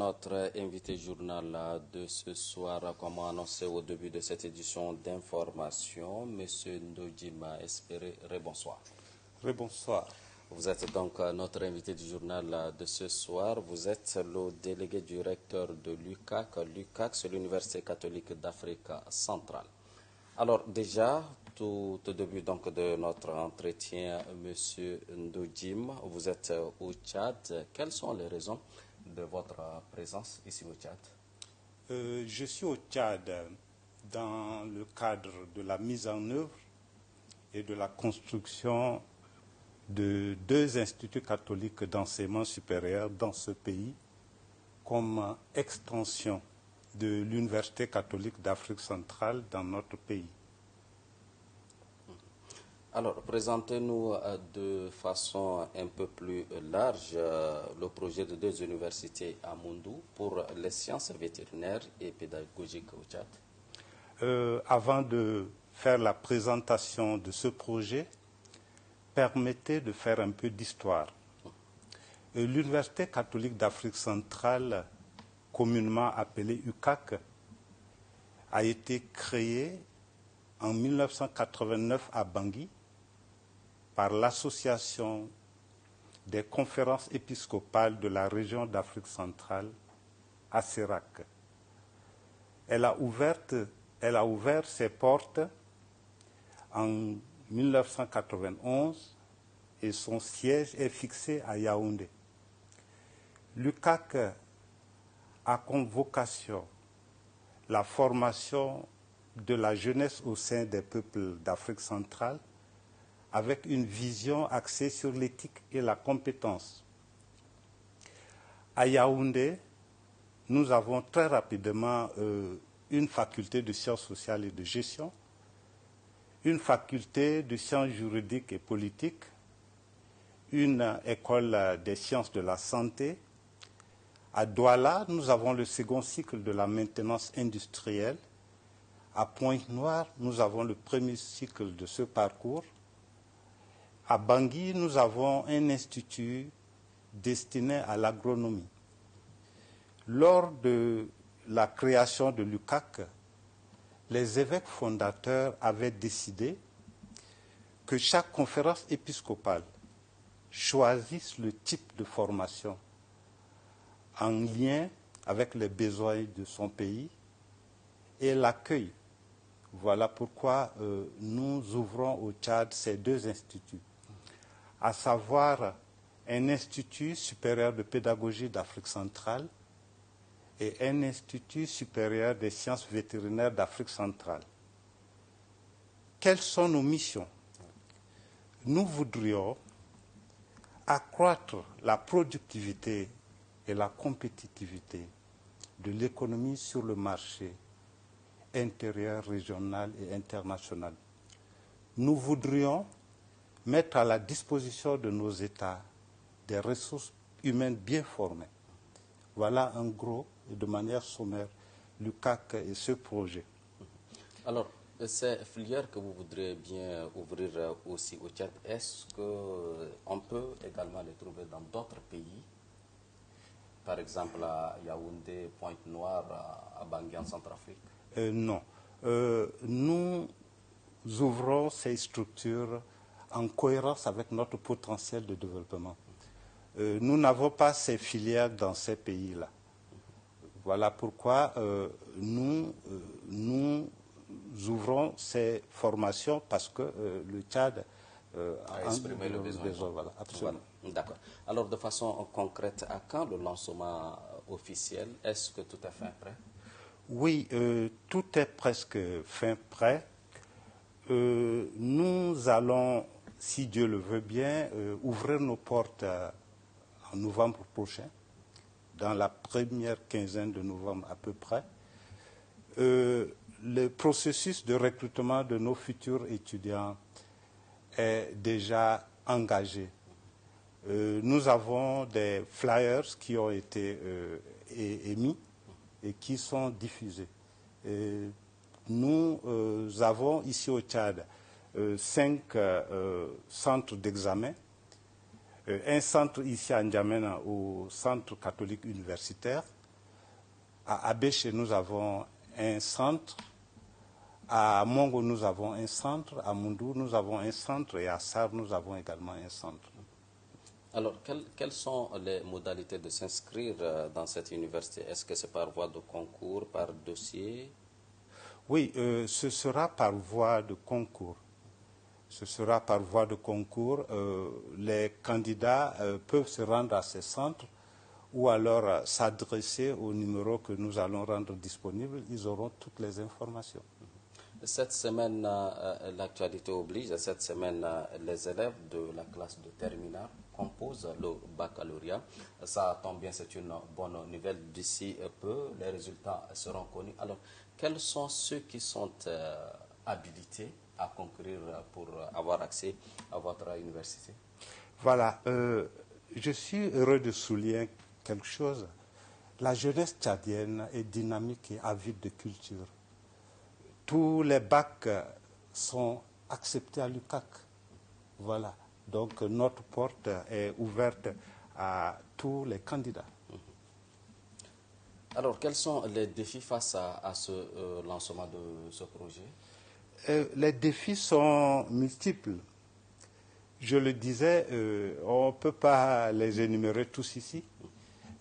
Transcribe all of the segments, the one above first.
notre invité journal de ce soir, comme annoncé au début de cette édition d'information, M. Ndojima Espéré, rebonsoir. Rebonsoir. Vous êtes donc notre invité du journal de ce soir. Vous êtes le délégué du recteur de l'UCAC. L'UCAC, c'est l'Université catholique d'Afrique centrale. Alors déjà, tout au début donc de notre entretien, M. Ndojima, vous êtes au Tchad. Quelles sont les raisons de votre présence ici au Tchad? Je suis au Tchad dans le cadre de la mise en œuvre et de la construction de 2 instituts catholiques d'enseignement supérieur dans ce pays comme extension de l'Université catholique d'Afrique centrale dans notre pays. Alors, présentez-nous de façon un peu plus large le projet de 2 universités à Moundou pour les sciences vétérinaires et pédagogiques au Tchad. Avant de faire la présentation de ce projet, permettez de faire un peu d'histoire. L'Université catholique d'Afrique centrale, communément appelée UCAC, a été créée en 1989 à Bangui par l'Association des conférences épiscopales de la région d'Afrique centrale, ACERAC. Elle a ouvert ses portes en 1991 et son siège est fixé à Yaoundé. L'UCAC a comme vocation la formation de la jeunesse au sein des peuples d'Afrique centrale avec une vision axée sur l'éthique et la compétence. À Yaoundé, nous avons très rapidement une faculté de sciences sociales et de gestion, une faculté de sciences juridiques et politiques, une école des sciences de la santé. À Douala, nous avons le second cycle de la maintenance industrielle. À Pointe-Noire, nous avons le premier cycle de ce parcours. À Bangui, nous avons un institut destiné à l'agronomie. Lors de la création de l'UCAC, les évêques fondateurs avaient décidé que chaque conférence épiscopale choisisse le type de formation en lien avec les besoins de son pays et l'accueil. Voilà pourquoi nous ouvrons au Tchad ces 2 instituts, à savoir un institut supérieur de pédagogie d'Afrique centrale et un institut supérieur des sciences vétérinaires d'Afrique centrale. Quelles sont nos missions? Nous voudrions accroître la productivité et la compétitivité de l'économie sur le marché intérieur, régional et international. Nous voudrions mettre à la disposition de nos États des ressources humaines bien formées. Voilà en gros et de manière sommaire l'UCAC et ce projet. Alors, ces filières que vous voudrez bien ouvrir aussi au Tchad, est-ce qu'on peut également les trouver dans d'autres pays? Par exemple à Yaoundé, Pointe-Noire, à Bangui en Centrafrique? Non. Nous ouvrons ces structures en cohérence avec notre potentiel de développement. Nous n'avons pas ces filières dans ces pays-là. Voilà pourquoi nous ouvrons ces formations parce que le Tchad a exprimé le besoin. Voilà, absolument. Voilà. D'accord. Alors, de façon concrète, à quand le lancement officiel? Est-ce que tout est fin prêt? Oui, tout est presque fin prêt. Nous allons, si Dieu le veut bien, ouvrir nos portes en novembre prochain, dans la première quinzaine de novembre à peu près. Le processus de recrutement de nos futurs étudiants est déjà engagé. Nous avons des flyers qui ont été émis et qui sont diffusés. Nous avons ici au Tchad 5 centres d'examen, un centre ici à N'Djamena au centre catholique universitaire, À Abéché, nous avons un centre. À Mongo, nous avons un centre. À Moundou, nous avons un centre. Et à Sar, nous avons également un centre. Alors, quelles sont les modalités de s'inscrire dans cette université? Est-ce que c'est par voie de concours, par dossier? Oui, ce sera par voie de concours. Ce sera par voie de concours. Les candidats peuvent se rendre à ces centres ou alors s'adresser au numéro que nous allons rendre disponible. Ils auront toutes les informations. Cette semaine, l'actualité oblige. Cette semaine, les élèves de la classe de terminale composent le baccalauréat. Ça tombe bien, c'est une bonne nouvelle. D'ici peu, les résultats seront connus. Alors, quels sont ceux qui sont habilités à concourir pour avoir accès à votre université? Voilà, je suis heureux de souligner quelque chose. La jeunesse tchadienne est dynamique et avide de culture. Tous les bacs sont acceptés à l'UCAC. Voilà. Donc notre porte est ouverte à tous les candidats. Alors, quels sont les défis face à ce lancement de ce projet? Les défis sont multiples. Je le disais, on ne peut pas les énumérer tous ici.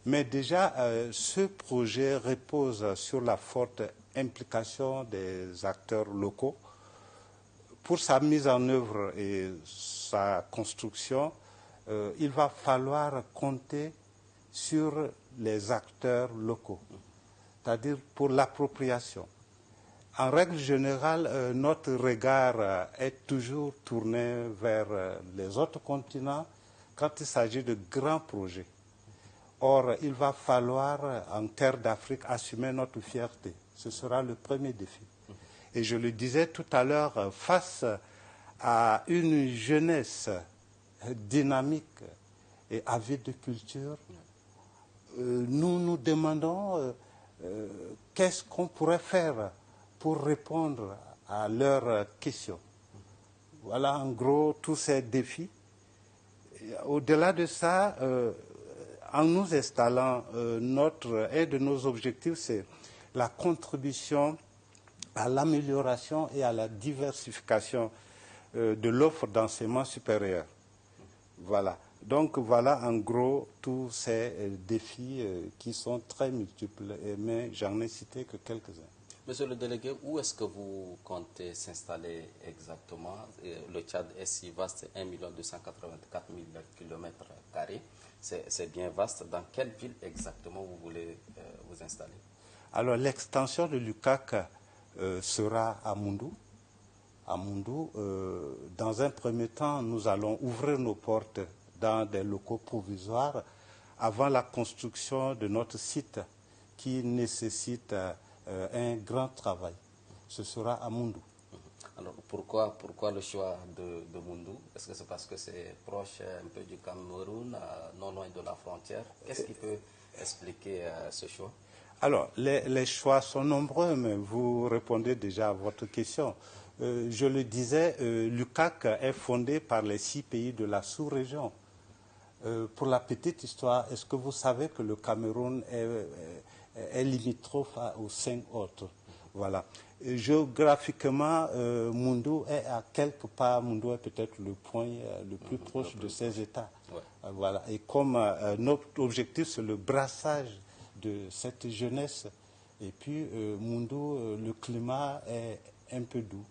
Mais déjà, ce projet repose sur la forte implication des acteurs locaux. Pour sa mise en œuvre et sa construction, il va falloir compter sur les acteurs locaux, c'est-à-dire pour l'appropriation. En règle générale, notre regard est toujours tourné vers les autres continents quand il s'agit de grands projets. Or, il va falloir, en terre d'Afrique, assumer notre fierté. Ce sera le premier défi. Et je le disais tout à l'heure, face à une jeunesse dynamique et avide de culture, nous nous demandons qu'est-ce qu'on pourrait faire pour répondre à leurs questions. Voilà en gros tous ces défis. Au-delà de ça, en nous installant, un de nos objectifs, c'est la contribution à l'amélioration et à la diversification de l'offre d'enseignement supérieur. Voilà. Donc voilà en gros tous ces défis qui sont très multiples, mais j'en ai cité que quelques-uns. Monsieur le délégué, où est-ce que vous comptez s'installer exactement? Le Tchad est si vaste, 1 284 000 km². C'est bien vaste. Dans quelle ville exactement vous voulez vous installer? Alors l'extension de l'UCAC sera à Moundou. À Moundou, dans un premier temps, nous allons ouvrir nos portes dans des locaux provisoires avant la construction de notre site qui nécessite un grand travail. Ce sera à Moundou. Alors pourquoi le choix de Moundou? Est-ce que c'est parce que c'est proche un peu du Cameroun, non loin de la frontière? Qu'est-ce qui peut expliquer ce choix? Alors, les choix sont nombreux, mais vous répondez déjà à votre question. Je le disais, l'UCAC est fondé par les 6 pays de la sous-région. Pour la petite histoire, est-ce que vous savez que le Cameroun est limitrophe aux 5 autres? Voilà. Géographiquement, Moundou est à quelque part, Moundou est peut-être le point le plus proche de ces États. Ouais. Voilà. Et comme notre objectif, c'est le brassage de cette jeunesse, et puis Moundou, le climat est un peu doux.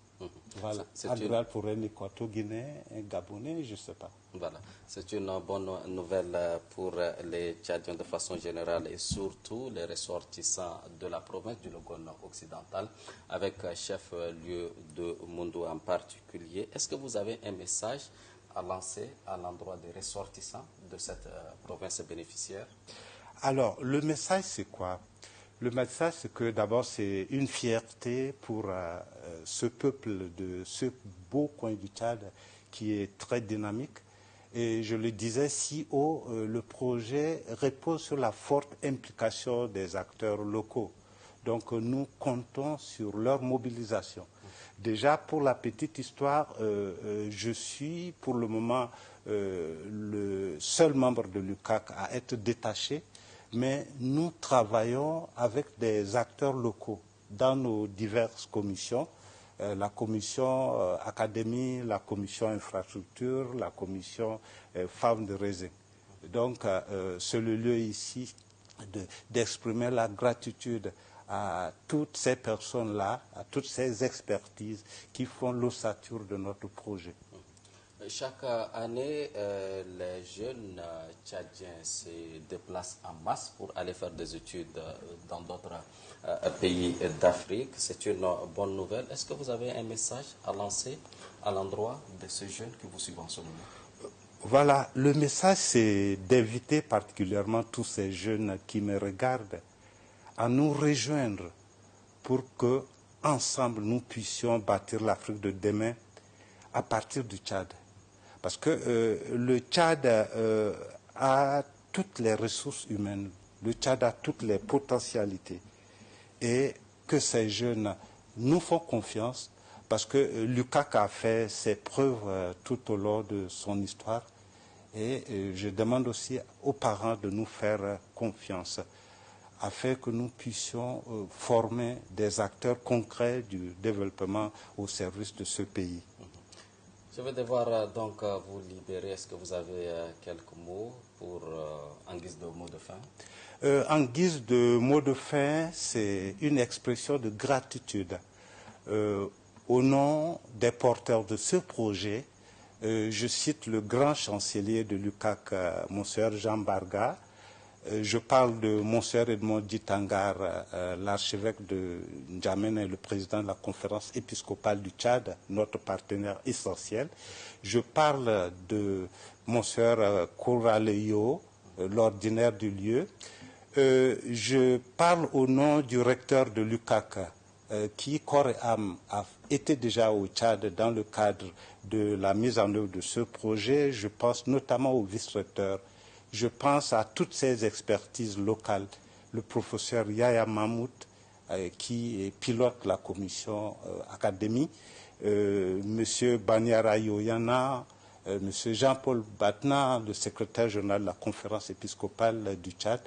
Voilà, agréable pour un Équato-Guinéen, un Gabonais, je ne sais pas. Voilà, c'est une bonne nouvelle pour les Tchadiens de façon générale et surtout les ressortissants de la province du Logone occidental, avec chef-lieu de Moundou en particulier. Est-ce que vous avez un message à lancer à l'endroit des ressortissants de cette province bénéficiaire? Alors, le message, c'est quoi? Le message, c'est que d'abord, c'est une fierté pour ce peuple de ce beau coin du Tchad qui est très dynamique. Et je le disais si haut, le projet repose sur la forte implication des acteurs locaux. Donc, nous comptons sur leur mobilisation. Déjà, pour la petite histoire, je suis pour le moment le seul membre de l'UCAC à être détaché. mais nous travaillons avec des acteurs locaux dans nos diverses commissions, la commission académie, la commission infrastructure, la commission fundraising. Donc, c'est le lieu ici d'exprimer la gratitude à toutes ces personnes-là, à toutes ces expertises qui font l'ossature de notre projet. Chaque année, les jeunes tchadiens se déplacent en masse pour aller faire des études dans d'autres pays d'Afrique. C'est une bonne nouvelle. Est-ce que vous avez un message à lancer à l'endroit de ces jeunes que vous suivez en ce moment? Voilà, le message, c'est d'inviter particulièrement tous ces jeunes qui me regardent à nous rejoindre pour que, ensemble, nous puissions bâtir l'Afrique de demain à partir du Tchad. Parce que le Tchad a toutes les ressources humaines, le Tchad a toutes les potentialités. Et que ces jeunes nous font confiance, parce que l'UCAC a fait ses preuves tout au long de son histoire. Et je demande aussi aux parents de nous faire confiance, afin que nous puissions former des acteurs concrets du développement au service de ce pays. Je vais devoir donc vous libérer. Est-ce que vous avez quelques mots pour, en guise de mot de fin? En guise de mot de fin, c'est une expression de gratitude. Au nom des porteurs de ce projet, je cite le grand chancelier de l'UCAC, Monseigneur Jean Barga. Je parle de Monseigneur Edmond Ditangar, l'archevêque de N'Djamena et le président de la conférence épiscopale du Tchad, notre partenaire essentiel. Je parle de Monseigneur Kouraleyo, l'ordinaire du lieu. Je parle au nom du recteur de l'UCAC, qui, corps et âme, a été déjà au Tchad dans le cadre de la mise en œuvre de ce projet. Je pense notamment au vice-recteur. Je pense à toutes ces expertises locales, le professeur Yaya Mahmoud, qui pilote la commission académie, M. Banyara Yoyana, M. Jean-Paul Batna, le secrétaire général de la conférence épiscopale du Tchad.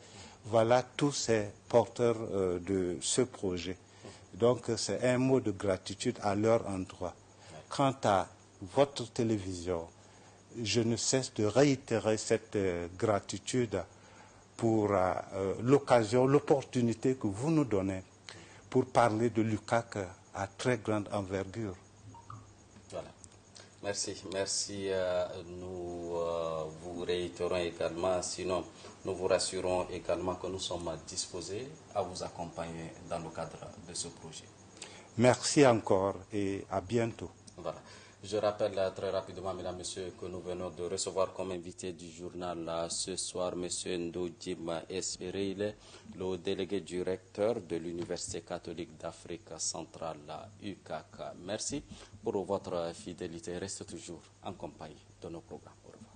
Voilà tous ces porteurs de ce projet. Donc c'est un mot de gratitude à leur endroit. Quant à votre télévision, je ne cesse de réitérer cette gratitude pour l'occasion, l'opportunité que vous nous donnez pour parler de l'UCAC à très grande envergure. Voilà. Merci. Merci. Nous vous réitérons également, sinon nous vous rassurons également que nous sommes disposés à vous accompagner dans le cadre de ce projet. Merci encore et à bientôt. Voilà. Je rappelle très rapidement, mesdames et messieurs, que nous venons de recevoir comme invité du journal ce soir M. Ndojima Esperile, le délégué du recteur de l'Université catholique d'Afrique centrale, UCAC. Merci pour votre fidélité. Restez toujours en compagnie de nos programmes. Au revoir.